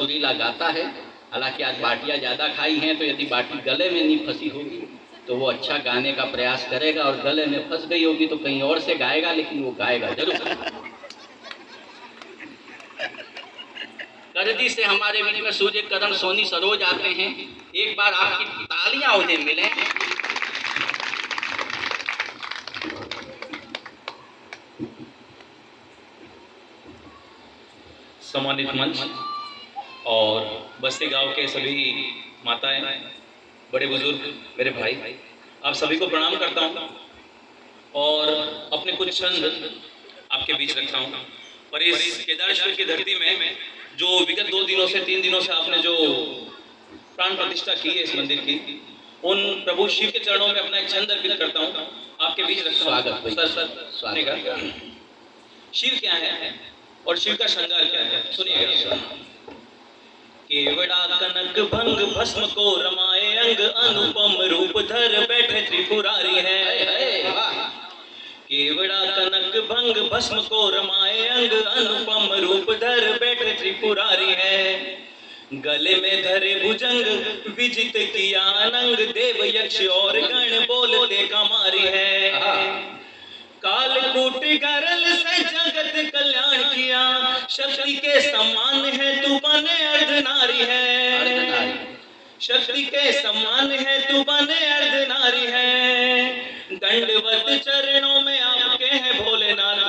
सुरीला गाता है। हालांकि आज बाटियाँ ज़्यादा खाई हैं, तो यदि बाटी गले में नहीं फंसी होगी तो वो अच्छा गाने का प्रयास करेगा, और गले में फंस गई होगी तो कहीं और से गाएगा, लेकिन वो गाएगा जरूर। करदी से हमारे बीच में सूर्य कदम सोनी सरोज आते हैं। एक बार आपकी तालियां उन्हें मिलें। सम्मानित मंच और बस्ती गांव के सभी माताएं, बड़े बुजुर्ग, मेरे भाई, आप सभी को प्रणाम करता हूं और अपने कुछ छंद आपके बीच रखता हूं। और इस केदारेश्वर की धरती में जो विगत 2 दिनों से 3 दिनों से आपने जो प्राण प्रतिष्ठा की है इस मंदिर की, उन प्रभु शिव के चरणों में अपना एक छंद अर्पित करता हूं, आपके बीच रखता हूं। स्वागत। शिव क्या है और शिव का श्रृंगार क्या है, सुनिएगा। केवड़ा कनक भंग भस्म को रमाए अंग, अनुपम रूप धर बैठे त्रिपुरारी है। केवड़ा कनक भंग भस्म को रमाए अंग, अनुपम रूप धर बैठे त्रिपुरारी है। गले में धरे भुजंग विजित किया अनंग, देव यक्ष और गण बोलते कमारी है। कालकूट गरल से जगत कल्याण किया, शक्ति के समान है तू बने अर्धनारी है। शक्ति के समान है तू बने अर्धनारी है। दंडवत चरणों में आपके हैं भोलेनाथ,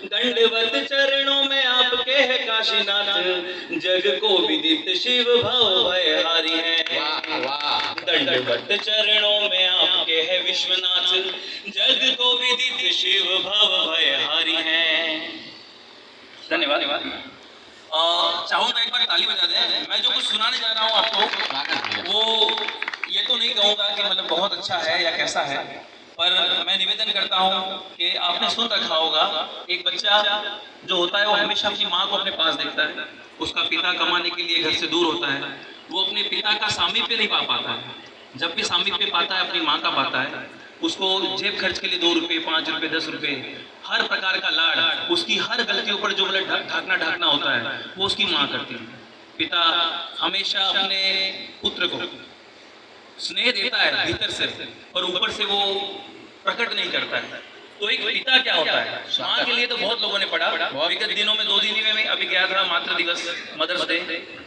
दंडवत चरणों में आपके है काशीनाथ, जग को विदित शिव भव भयहारी है। दंडवत चरणों में आपके है विश्वनाथ, जग को विदित शिव भव भयहारी है। धन्यवाद। चाहूंगा एक बार ताली बजा दें। मैं जो कुछ सुनाने जा रहा हूँ आपको, वो ये तो नहीं कहूँगा कि मतलब बहुत अच्छा है या कैसा है, पर मैं निवेदन करता हूँ कि आपने सुन रखा होगा, एक बच्चा जो होता है वो हमेशा अपनी माँ को अपने पास देखता है। उसका पिता कमाने के लिए घर से दूर होता है, वो अपने पिता का सामीप्य नहीं पा पाता है। जब भी सामीप्य पाता है, अपनी माँ का पाता है, उसको जेब खर्च के लिए 2 रुपये, 5 रुपये, 10 रुपये, हर प्रकार का लाड़, उसकी हर गलतियों पर जो मतलब ढाकना होता है, वो उसकी माँ करती है। पिता हमेशा अपने पुत्र को स्नेह देता है भीतर से, और ऊपर से वो प्रकट नहीं करता है। तो एक पिता क्या होता है, माँ के लिए तो बहुत लोगों ने पढ़ा। विगत दिनों में 2 दिन में अभी गया था मातृ दिवस, मदर्स डे,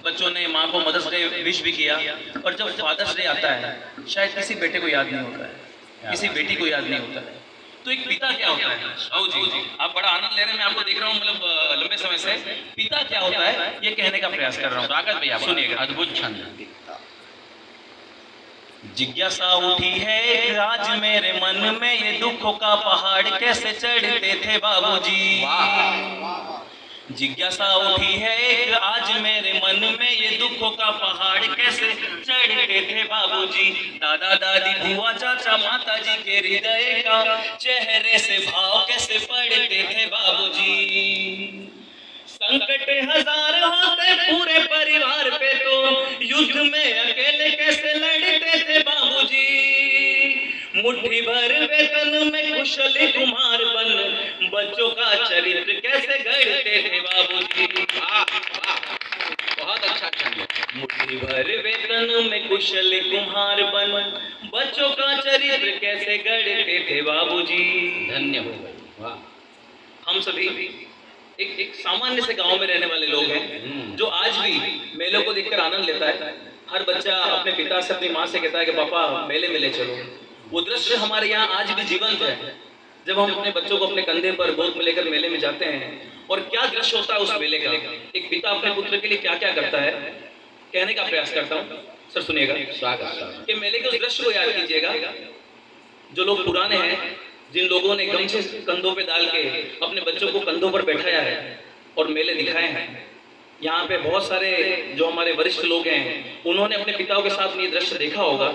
बच्चों ने माँ को मदर्स डे विश भी किया। और जब फादर्स डे आता है, शायद किसी बेटे को याद नहीं होता है, किसी बेटी को याद नहीं होता है। तो एक पिता क्या होता है? आओ जी, आप बड़ा आनंद ले रहे हैं, मैं आपको देख रहा हूँ मतलब लंबे समय से। पिता क्या होता है ये कहने का प्रयास कर रहा हूँ। स्वागत भैया, सुनिएगा। अद्भुत छंद। जिज्ञासा उठी है आज मेरे मन में, ये दुखों का पहाड़ कैसे चढ़ते थे बाबूजी। जिज्ञासा उठी है एक आज मेरे मन में, ये दुखों का पहाड़ कैसे चढ़ते थे बाबूजी। दादा दादी बुआ चाचा माता जी के हृदय का चेहरे से भाव कैसे पढ़ते थे बाबूजी। संकट हजार होते पूरे परिवार पे, तो युद्ध में अकेले कैसे लड़ते थे बाबूजी। मुट्ठी भर वेतन में कुशल कुमार बन, बच्चों का चरित्र कैसे गढ़ते थे बाबूजी। बहुत अच्छा छंद। मुट्ठी भर वेतन में कुशल कुम्हार बन, बच्चों का चरित्र कैसे गढ़ते थे बाबूजी। धन्य हो भाई, वाह। हम सभी एक सामान्य से गांव में रहने वाले लोग हैं, जो आज भी मेलों को देखकर आनंद लेता है। हर बच्चा अपने पिता से, अपनी माँ से कहता है कि पापा मेले में ले चलो। वो दृश्य हमारे यहाँ आज भी जीवंत है। जब हम अपने बच्चों को अपने कंधे पर गोद में लेकर मेले में जाते हैं, और क्या दृश्य होता है उस मेले का। एक पिता अपने पुत्र के लिए क्या क्या करता है, कहने का प्रयास करता हूँ। सर सुनिएगा। स्वागत। कि मेले के उस दृश्य को याद कीजिएगा। जो लोग पुराने हैं, जिन लोगों ने गमछे कंधों पे डाल के अपने बच्चों को कंधों पर बैठाया है और मेले दिखाए हैं, यहाँ पे बहुत सारे जो हमारे वरिष्ठ लोग हैं, उन्होंने अपने पिताओं के साथ ये दृश्य देखा होगा।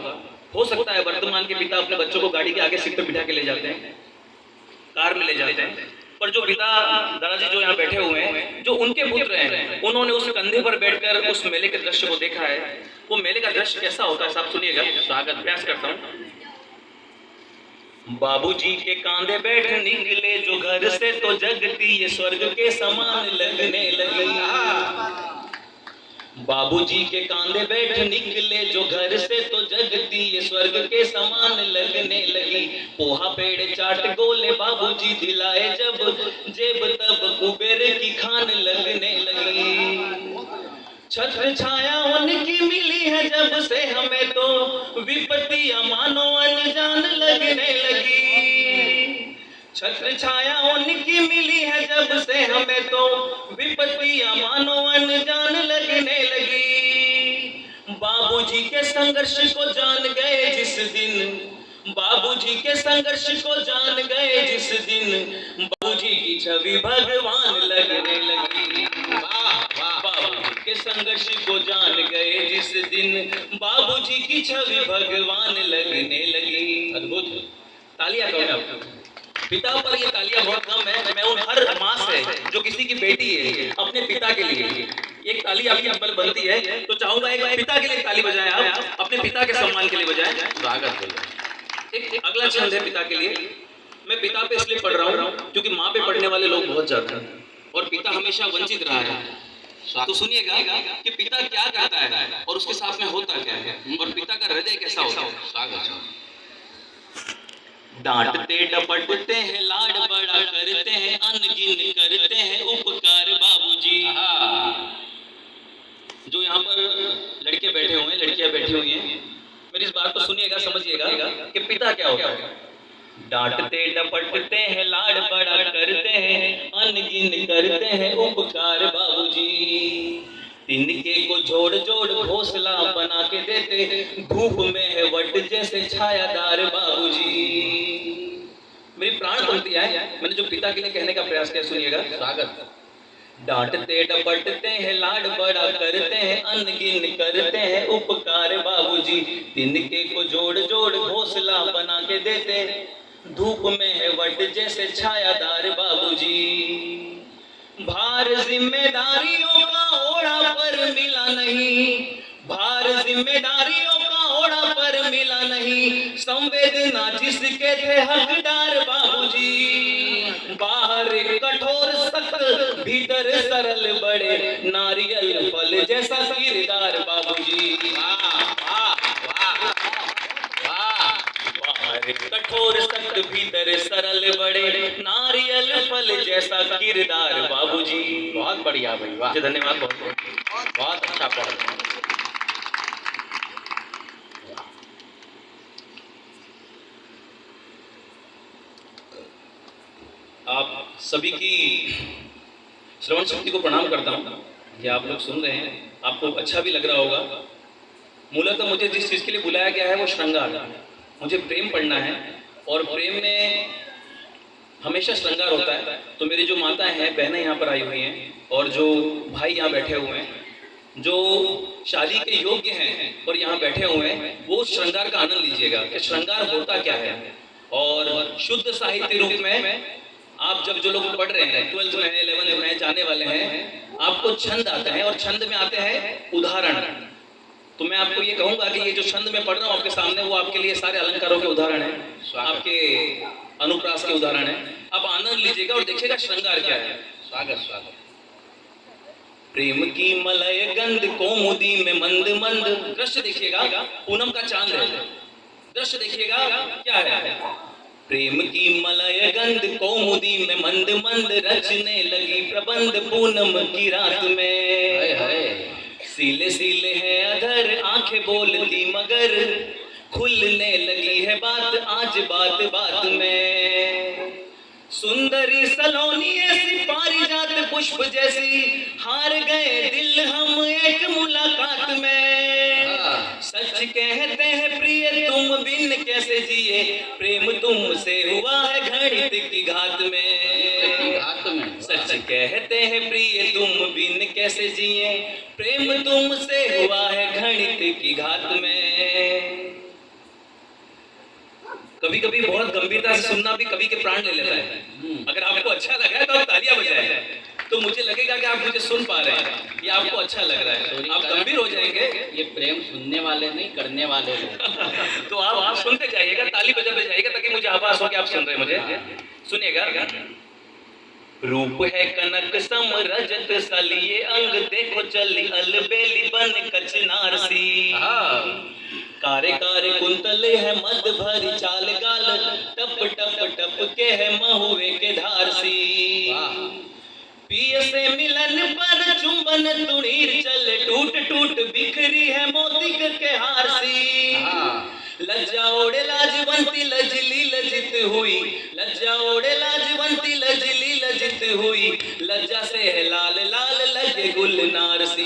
हो सकता है वर्तमान के पिता अपने बच्चों को गाड़ी के आगे सीट पर बिठा के ले जाते हैं, कार में ले जाते हैं, पर जो पिता दादाजी जो यहाँ बैठे हुए हैं, जो उनके पुत्र हैं, उन्होंने उस कंधे पर बैठकर उस मेले के दृश्य को देखा है। वो मेले का दृश्य कैसा होता है, साहब सुनिएगा। स्वागत प्रयास करता हूँ। बाबूजी के कांधे बैठ निकले जो घर से, तो जगती ये स्वर्ग के समान लगने लगी। बाबूजी के कांधे बैठ निकले जो घर से तो जगती ये स्वर्ग के समान लगने लगी। पोहा पेड़ चाट गोले बाबूजी दिलाए जब, जेब तब कुबेर की खान लगने लगी। छत्र छाया उनकी मिली है जब से हमें तो विपत्तियां मानो अनजान लगने लगी। छत्र छाया उनकी मिली है जब से हमें तो विपत्तियां मानो अनजान लगने लगी। बाबूजी के संघर्ष को जान गए जिस दिन, बाबूजी के संघर्ष को जान गए जिस दिन, बाबूजी की छवि भगवान लगने लगी। बाबूजी के संघर्ष को जान गए जिस दिन, बाबूजी की छवि भगवान लगने लगी। अद्भुत। तालियां करो ना पिता पर। ये तालियां बहुत कम है। मैं उन हर माँ से जो किसी की बेटी है अपने पिता के लिए एक ताली आपकी अव्वल बनती है, तो चाहूंगा एक पिता के लिए ताली बजाएं आप, अपने पिता के सम्मान के लिए बजाएं। स्वागत है। एक अगला छंद है पिता के लिए। मैं पिता पे इसलिए पढ़ रहा हूँ क्योंकि माँ पे पढ़ने वाले लोग बहुत ज्यादा हैं और पिता हमेशा वंचित रहा है। तो सुनिएगा कि पिता क्या करता है और उसके साथ में होता क्या है और पिता का हृदय कैसा होता है। स्वागत है। डांटते डपटते हैं, लाड बड़ा करते हैं, अनगिन करते हैं उपकार बाबूजी। जो यहाँ पर लड़के बैठे हुए हैं, लड़कियां बैठी हुई हैं, मेरी इस बात को सुनिएगा, समझिएगा कि पिता क्या होता है। डांटते डपटते हैं, लाड बड़ा करते हैं, अनगिन करते हैं उपकार बाबूजी। तिनके को जोड़ जोड़ घोंसला बना के देते, धूप में है वट जैसे छायादार बाबूजी। मेरी प्राण पंक्तियां है, मैंने जो पिता के लिए कहने का प्रयास किया, सुनिएगा। स्वागत। डांटते डपटते हैं, लाड बड़ा करते हैं, अनगिन करते हैं उपकार बाबूजी। तिनके को जोड़ जोड़ घोंसला बना के देते, धूप में है वट जैसे छायादार बाबूजी। भार जिम्मेदारियों का ओढ़ा पर मिला नहीं, भार जिम्मेदारियों का ओढ़ा पर मिला नहीं, संवेदना जिसके थे हकदार बाबूजी। बाहर कठोर सख्त, भीतर सरल बड़े, नारियल फल जैसा किरदार बाबूजी। कठोर सख्त, भीतर सरल बड़े, नारियल फल जैसा किरदार बाबूजी। बहुत बढ़िया भाई, वाह। धन्यवाद। बहुत बहुत अच्छा पढ़। आप सभी की श्रवण शक्ति को प्रणाम करता हूँ कि आप लोग सुन रहे हैं, आपको अच्छा भी लग रहा होगा। मूलतः मुझे जिस चीज़ के लिए बुलाया गया है वो श्रृंगार। मुझे प्रेम पढ़ना है और प्रेम में हमेशा श्रृंगार होता है। तो मेरी जो माताएं हैं, बहनें यहाँ पर आई हुई हैं और जो भाई यहाँ बैठे हुए हैं, जो शादी के योग्य हैं और यहाँ बैठे हुए हैं, वो श्रृंगार का आनंद लीजिएगा कि श्रृंगार होता क्या है। और शुद्ध साहित्य रूप में आप जब जो लोग पढ़ रहे हैं, 12th में है, 11th में जाने वाले हैं, आपको छंद आता है और छंद में आते हैं उदाहरण। तो मैं आपको ये कहूंगा कि ये जो छंद में पढ़ रहा हूँ आपके सामने, वो आपके लिए सारे अलंकारों के उदाहरण हैं, आपके अनुप्रास के उदाहरण हैं। आप आनंद लीजिएगा और देखिएगा श्रृंगार क्या है। स्वागत स्वागत। प्रेम की मलय गंध कौमुदी में मंद मंद, दृश्य देखिएगा, पूनम का चांद है। दृश्य देखिएगा क्या है। प्रेम की मलय गंध कौमुदी में मंद मंद, रचने लगी प्रबंध पूनम की रात में। सीले सीले है अधर, आंखें बोलती मगर, खुलने लगी है बात आज बात बात में। सुंदरी सलोनी ऐसी पारिजात पुष्प जैसी, हार गए दिल हम एक मुलाकात में। सच कहते हैं प्रिय तुम बिन कैसे जिए, प्रेम तुमसे हुआ है घड़ित की घात में। सच कहते हैं प्रिय तुम बिन कैसे जिए, प्रेम तुमसे हुआ है घड़ित की घात में। कभी कभी बहुत गंभीरता से सुनना भी कवि के प्राण ले लेता है। अगर आपको अच्छा लगा है तो आप तालियां बजाएं, तो मुझे लगेगा कि आप मुझे सुन पा रहे हैं, ये आपको अच्छा लग रहा है। आप गंभीर हो जाएंगे। ये प्रेम सुनने वाले नहीं, करने वाले लोग। तो आप सुनते जाइएगा, ताली बजाते जाइएगा ताकि मुझे आभास हो कि आप सुन रहे हैं मुझे। सुनिएगा। रूप है कनक सम रजत सलिए अंग, देखो चली अलबेली बन कचनार सी। हाँ। कारे कारे कुंतले है मद भरी चाल गाल, टप टप टप के है महुए के धार सी। वाह। पिय से मिलन पर चुंबन तुणीर चल, टूट टूट बिखरी है मोतिक के हार सी। हाँ। लज्जा ओढ़े लाजवंती लजली लजित हुई, लज्जा ओढ़े लाजवंती लजली लजित हुई, लज्जा से है लाल लाल लगे गुलनार सी।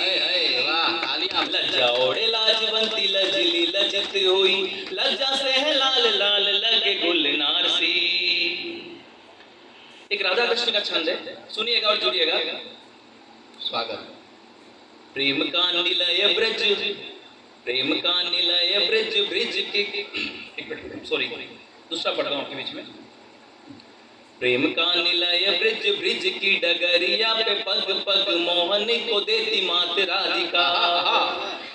वाह, तालियां। लज्जा ओढ़े लाजवंती लजली लजित हुई, लज्जा से है लाल लाल लगे गुलनार सी। एक राधा कृष्ण का छंद है, सुनिएगा और जुड़िएगा। स्वागत। प्रेम का निलय ब्रज, प्रेम का निलय ब्रज ब्रिज के, सॉरी दूसरा पढ़ता हूं आपके बीच में। प्रेम का निलय ब्रिज ब्रिज की डगरिया पे पग पग मोहन को देती मात राधिका।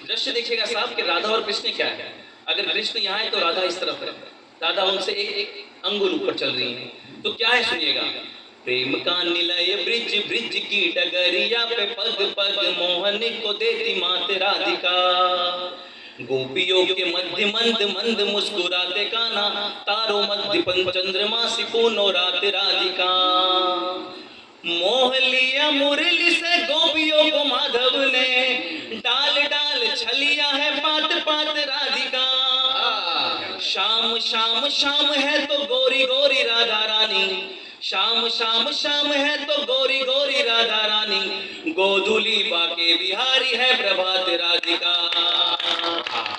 दृश्य देखिएगा साहब कि राधा और कृष्ण क्या है। अगर कृष्ण यहाँ है तो राधा इस तरफ है, राधा उनसे एक अंगुल ऊपर चल रही है। तो क्या है सुनिएगा। प्रेम का निलय ब्रिज ब्रिज की डगरिया पे पग पग मोहन को देती मात राधिका। गोपियों के मध्य मंद मंद मुस्कुराते काना, तारो मध्य चंद्रमा सी पूनो रात राधिका। मोह लिया मुरली से गोपियों को माधव ने, डाल डाल छलिया है पात पात राधिका। शाम शाम शाम है तो गोरी गोरी राधा रानी, शाम शाम शाम है तो गोरी गोरी राधा रानी, गोधुली बाके बिहारी है प्रभात राधिका।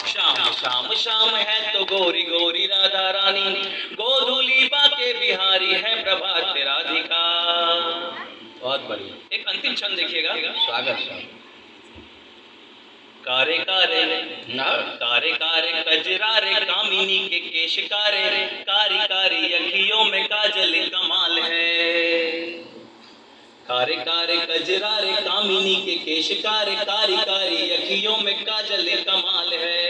शाम शाम शाम है तो गोरी गोरी राधा रानी, गोधुली बाके बिहारी है प्रभात राधिका। बहुत बढ़िया। एक अंतिम क्षण देखिएगा। स्वागत स्वागत। कारे कारे ना। कारे कारे कजरारे कामिनी के केश कारे, कारी कारी अखियों में काजल कमाल है। कारे कारे कजरारे कामिनी के केश कारे, कारी कारी अखियों में काजल कमाल है।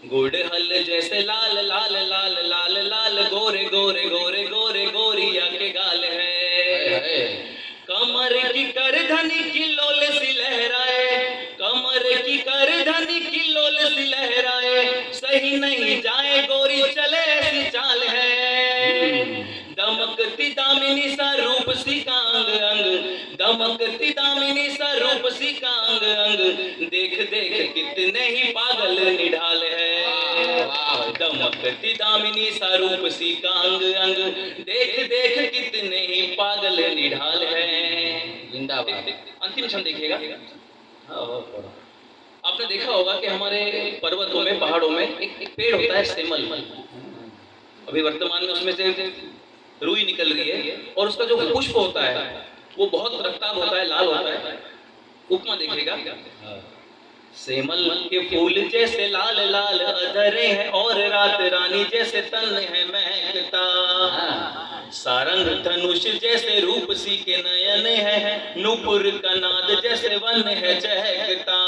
गुड़हल जैसे लाल लाल लाल लाल लाल, गोरे गोरे गोरे गोरे गोरिया के गाल है। कमर की करधनी की लोल सी लहराए, कमर की करधनी की लोल सी लहराए, सही नहीं जाए गोरी चले ऐसी चाल है। दमकती दामिनी सा रूप सी का अंग अंग, दमकती दामिनी सा रूप सी का अंग अंग, देख देख कितने ही पागल निढाल है। दमकती दामिनी सा रूप सी का अंग अंग, देख देख कितने ही पागल निढाल है। जिंदाबाद। अंतिम क्षण देखिएगा। आपने देखा होगा कि हमारे पर्वतों में पहाड़ों में एक पेड़ होता है सेमल, अभी वर्तमान में उसमें से रुई निकल रही है, और उसका जो पुष्प होता है वो बहुत रफ्तार होता है, लाल होता है। उपमा देखिएगा। सेमल के फूल जैसे लाल लाल अधरे हैं, और रात रानी जैसे तन है महकता। सारंग धनुष जैसे रूप सी के नयन है, नूपुर का नाद जैसे वन है चहकता।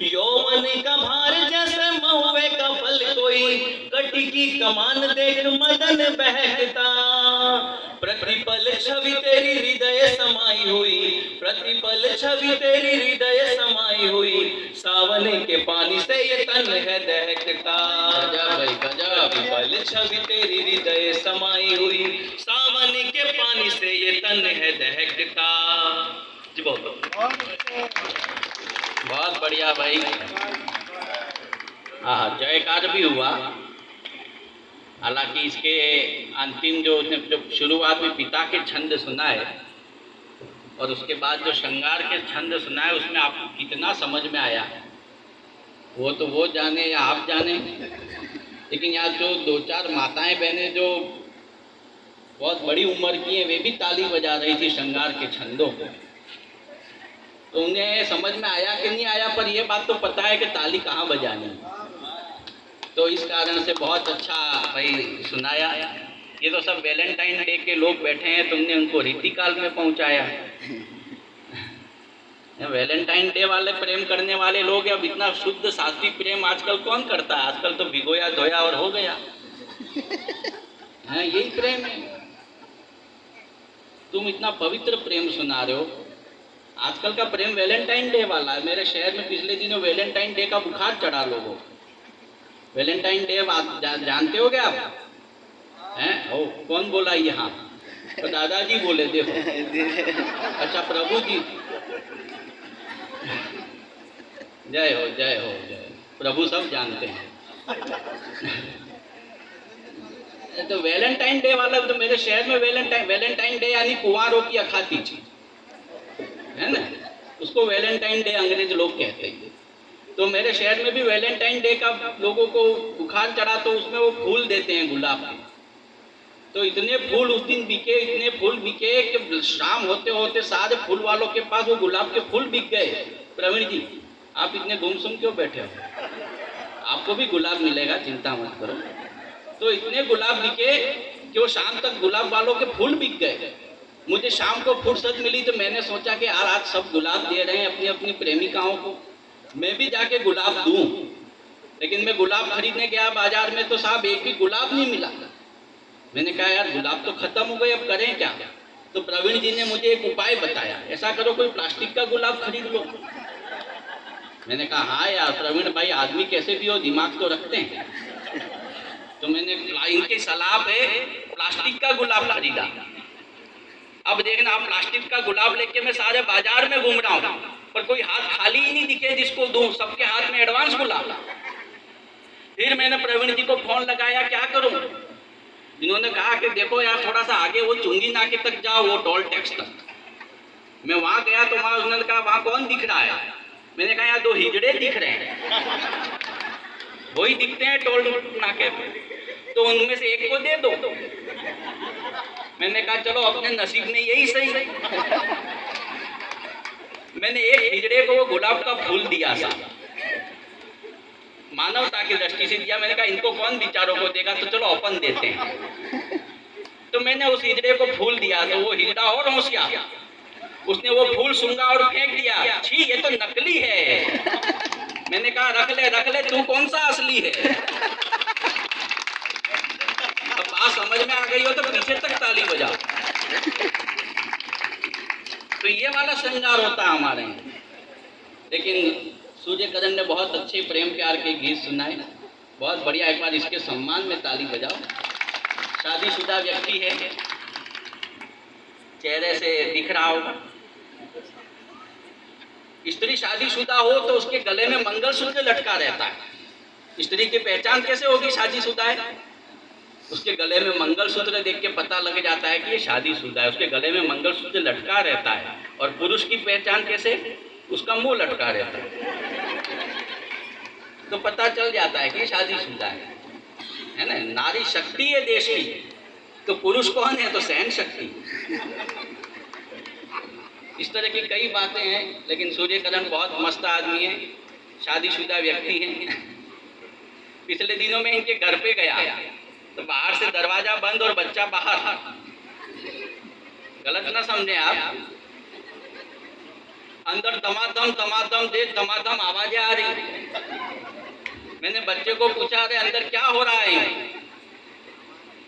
यौवन का भार जैसे महुए का फल कोई, कटी की कमान देख मदन बहकता। प्रतिपल छवि तेरी हृदय समाई हुई, प्रतिपल छवि तेरी हृदय समाई हुई, सावन के पानी से ये तन है दहकता। प्रतिपल छवि तेरी हृदय समाई हुई, सावन के पानी से ये तन है दहकता। जी बहुत बढ़िया भाई। हाँ, जयकार भी हुआ। हालांकि इसके अंतिम जो शुरुआत में पिता के छंद सुनाए और उसके बाद जो श्रृंगार के छंद सुनाए, उसमें आपको कितना समझ में आया वो तो वो जाने या आप जाने। लेकिन यहाँ जो दो चार माताएं बहनें जो बहुत बड़ी उम्र की हैं, वे भी ताली बजा रही थी श्रृंगार के छंदों को। तो उन्हें समझ में आया कि नहीं आया, पर यह बात तो पता है कि ताली कहाँ बजानी। तो इस कारण से बहुत अच्छा भाई सुनाया। ये तो सब वैलेंटाइन डे के लोग बैठे हैं, तुमने उनको रीति काल में पहुंचाया। वैलेंटाइन डे वाले प्रेम करने वाले लोग, अब इतना शुद्ध सात्विक प्रेम आजकल कौन करता है। आजकल तो भिगोया धोया और हो गया। हाँ, यही प्रेम है। तुम इतना पवित्र प्रेम सुना रहे हो। आजकल का प्रेम वैलेंटाइन डे वाला है। मेरे शहर में पिछले दिनों वैलेंटाइन डे का बुखार चढ़ा लोगों। वैलेंटाइन डे जानते हो क्या आप? हैं? ओ, कौन बोला यहाँ? तो दादाजी बोले, देखो। अच्छा, प्रभु जी। जय हो, जय हो, जय। प्रभु सब जानते हैं। तो वैलेंटाइन डे वाला, तो मेरे शहर में वैलेंटाइन डे यानी कुंवारों की अखाती चीज है ना, उसको वैलेंटाइन डे अंग्रेज लोग कहते हैं। तो मेरे शहर में भी वैलेंटाइन डे का लोगों को बुखार चढ़ा तो उसमें वो फूल देते हैं, गुलाब के। तो इतने फूल उस दिन बिके, इतने फूल बिके कि शाम होते होते सारे फूल वालों के पास वो गुलाब के फूल बिक गए। प्रवीण जी, आप इतने गुमसुम क्यों बैठे हो? आपको भी गुलाब मिलेगा, चिंता मत करो। तो इतने गुलाब बिके कि वो शाम तक गुलाब वालों के फूल बिक गए। मुझे शाम को फुर्सत मिली तो मैंने सोचा कि यार आज सब गुलाब दे रहे हैं अपनी अपनी प्रेमिकाओं को, मैं भी जाके गुलाब दूं। लेकिन मैं गुलाब खरीदने गया बाजार में तो साहब एक भी गुलाब नहीं मिला। मैंने कहा यार गुलाब तो खत्म हो गए, अब करें क्या? तो प्रवीण जी ने मुझे एक उपाय बताया, ऐसा करो कोई प्लास्टिक का गुलाब खरीद लो। मैंने कहा हाँ यार प्रवीण भाई, आदमी कैसे भी हो दिमाग तो रखते हैं। तो मैंने इनकी सलाह पे प्लास्टिक का गुलाब खरीदा। अब देखना, आप प्लास्टिक का गुलाब लेके मैं सारे बाजार में घूम रहा हूँ, पर कोई हाथ खाली ही नहीं दिखे जिसको दूं, सबके हाथ में एडवांस गुलाब। फिर मैंने प्रवीण जी को फोन लगाया, क्या करूं? इन्होंने कहा कि देखो यार थोड़ा सा आगे वो चुंगी नाके तक जाओ, वो टोल टैक्स तक। मैं वहां गया तो वहां उन्होंने कहा वहां कौन दिख रहा है? मैंने कहा यार 2 हिजड़े दिख रहे हैं, वही दिखते हैं टोल नाके पे, तो उनमें से एक को दे दो। मैंने कहा चलो अपने नसीब में यही सही। मैंने एक हिजड़े को वो गुलाब का फूल दिया था, मानवता की दृष्टि से दिया। मैंने कहा इनको कौन बेचारों को देगा, तो चलो अपन देते हैं। तो मैंने उस हिजड़े को फूल दिया तो वो हिजड़ा और होशियार, उसने वो फूल सूंघा और फेंक दिया। छी, ये तो नकली है। मैंने कहा रख ले, तू कौन सा असली है? अब बात समझ में आ गई हो तो पीछे तक ताली बजाओ। तो ये वाला श्रृंगार होता है हमारे यहाँ। लेकिन सूर्यकरण ने बहुत अच्छे प्रेम प्यार के गीत सुनाए, बहुत बढ़िया। एक बार इसके सम्मान में ताली बजाओ। शादीशुदा व्यक्ति है, चेहरे से दिख रहा होगा। स्त्री शादीशुदा हो तो उसके गले में मंगलसूत्र लटका रहता है। स्त्री की पहचान कैसे होगी शादीशुदा है? उसके गले में मंगलसूत्र देख के पता लग जाता है कि ये शादीशुदा है, उसके गले में मंगलसूत्र लटका रहता है। और पुरुष की पहचान कैसे? उसका मुंह लटका रहता है, तो पता चल जाता है कि शादीशुदा है ना। नारी शक्ति है देश की, तो पुरुष कौन है? तो सहन शक्ति। इस तरह की कई बातें हैं। लेकिन सूर्यकरण बहुत मस्त आदमी है, शादीशुदा व्यक्ति है। पिछले दिनों में इनके घर पे गया तो बाहर से दरवाजा बंद और बच्चा बाहर। गलत ना समझे आप, अंदर दमादम दे दमादम आवाजें आ रही। मैंने बच्चे को पूछा अरे अंदर क्या हो रहा है?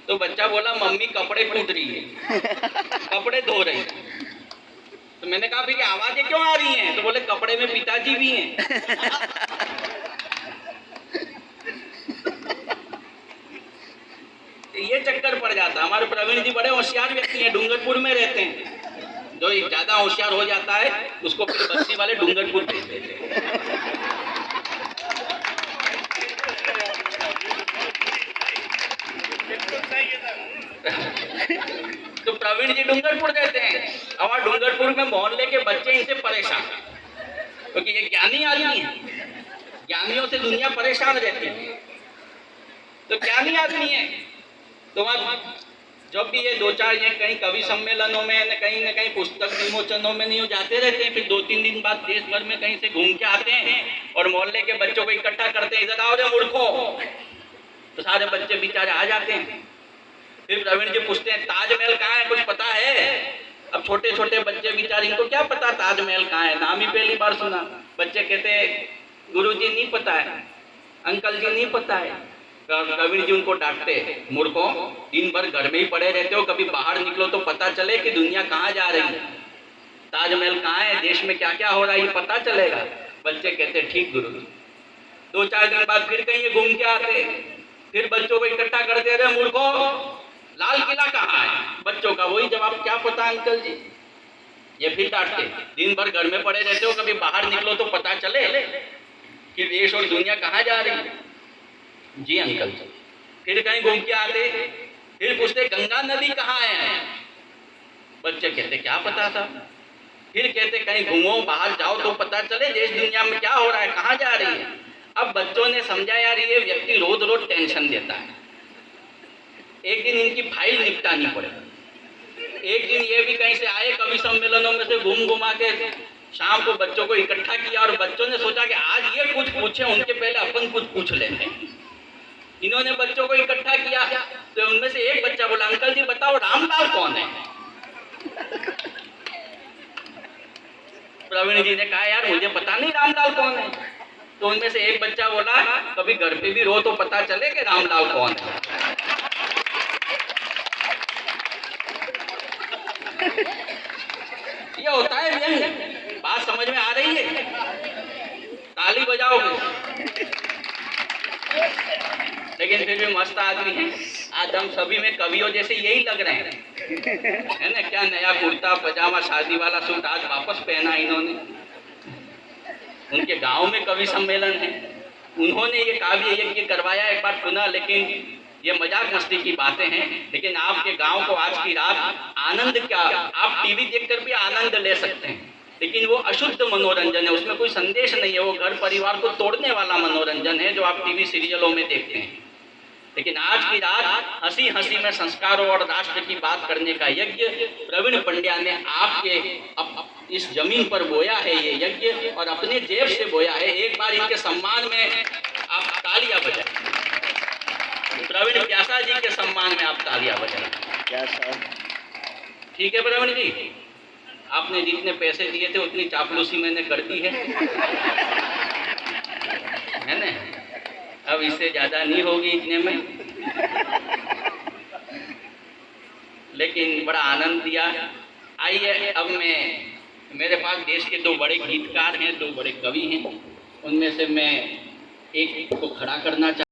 तो बच्चा बोला मम्मी कपड़े टूट रही है, कपड़े धो रही है। तो मैंने कहा फिर आवाजें क्यों आ रही हैं? तो बोले कपड़े में पिताजी भी हैं। ये चक्कर पड़ जाता है। हमारे प्रवीण जी बड़े होशियार व्यक्ति हैं, डूंगरपुर में रहते हैं। जो ज्यादा होशियार हो जाता है उसको फिर बस्ती वाले डूंगरपुर भेज देते हैं। तो प्रवीण जी डूंगरपुर रहते हैं। हमारे डूंगरपुर में मोहल्ले के बच्चे इनसे परेशान, क्योंकि ये ज्ञानी आदमी है, ज्ञानियों से दुनिया परेशान रहती है। तो ज्ञानी आदमी है, तो वहाँ जब भी ये 2-4 ये कहीं कवि सम्मेलनों में न कहीं पुस्तक विमोचनों में नहीं जाते रहते हैं। फिर 2-3 दिन बाद देश भर में कहीं से घूम के आते हैं और मोहल्ले के बच्चों को इकट्ठा करते हैं, इधर आओ रे मूर्खों। तो सारे बच्चे बेचारे आ जाते हैं। फिर प्रवीण जी पूछते हैं ताजमहल कहाँ है, कुछ पता है? अब छोटे छोटे बच्चे बेचारे, इनको क्या पता ताजमहल कहाँ है, नाम ही पहली बार सुना। बच्चे कहते गुरुजी नहीं पता है, अंकल जी नहीं पता है। कबीर जी उनको डांटते, मूर्खों, दिन भर घर में ही पड़े रहते हो, कभी बाहर निकलो तो पता चले कि दुनिया कहाँ जा रही है, ताजमहल कहाँ है, देश में क्या क्या हो रहा है, ये पता चलेगा। बच्चे कहते ठीक गुरु जी। 2-4 दिन बाद फिर कहीं ये घूम के आते, फिर बच्चों को इकट्ठा करते रहे, मूर्खों, लाल किला कहाँ है। बच्चों का वही जवाब, क्या पता अंकल जी। ये फिर डांटते, दिन भर घर में पड़े रहते हो, कभी बाहर निकलो तो पता चले कि देश और दुनिया कहाँ जा रही है। जी अंकल जी। फिर कहीं घूम के आते, फिर पूछते गंगा नदी कहाँ है। बच्चे कहते क्या पता था। फिर कहते कहीं घूमो, बाहर जाओ तो पता चले देश दुनिया में क्या हो रहा है, कहाँ जा रही है। अब बच्चों ने समझा यार ये व्यक्ति रोज रोज टेंशन देता है, एक दिन इनकी फाइल निपटानी पड़ेगी। एक दिन ये भी कहीं से आए, कवि सम्मेलनों में से घूम घुमा के शाम को बच्चों को इकट्ठा किया और बच्चों ने सोचा कि आज ये कुछ पूछे, उनके पहले अपन कुछ पूछ लेते हैं। इन्होंने बच्चों को इकट्ठा किया तो उनमें से एक बच्चा बोला अंकल जी बताओ रामलाल कौन है। प्रवीण जी ने कहा यार मुझे पता नहीं रामलाल कौन है। तो उनमें से एक बच्चा बोला कभी घर पे भी रो तो पता चले कि रामलाल कौन है। ये होता है व्यंग। बात समझ में आ रही है? ताली बजाओगे। लेकिन फिर भी मस्त आदमी है। आज हम सभी में कवियों जैसे यही लग रहे हैं, है ना। क्या नया कुर्ता पजामा शादी वाला सूट आज वापस पहना इन्होंने। उनके गांव में कवि सम्मेलन है, उन्होंने ये काव्य यज्ञ करवाया एक बार सुना, लेकिन ये मजाक मस्ती की बातें हैं। लेकिन आपके गांव को आज की रात आनंद, क्या आप टीवी देखकर भी आनंद ले सकते हैं, लेकिन वो अशुद्ध मनोरंजन है, उसमें कोई संदेश नहीं है। वो घर परिवार को तोड़ने वाला मनोरंजन है जो आप टीवी सीरियलों में देखते हैं। लेकिन आज की रात हंसी हंसी में संस्कारों और राष्ट्र की बात करने का यज्ञ प्रवीण पंड्या ने आपके इस जमीन पर बोया है। ये यज्ञ और अपने जेब से बोया है। एक बार इनके सम्मान में आप तालियां बजाएं। प्रवीण प्यासा जी के सम्मान में आप तालियां बजाएं। ठीक है प्रवीण जी, आपने जितने पैसे दिए थे उतनी चापलूसी मैंने कर दी है ना। अब इससे ज्यादा नहीं होगी इतने में। लेकिन बड़ा आनंद दिया। आइए अब मेरे पास देश के 2 बड़े गीतकार हैं, 2 बड़े कवि हैं, उनमें से मैं एक को खड़ा करना चाहता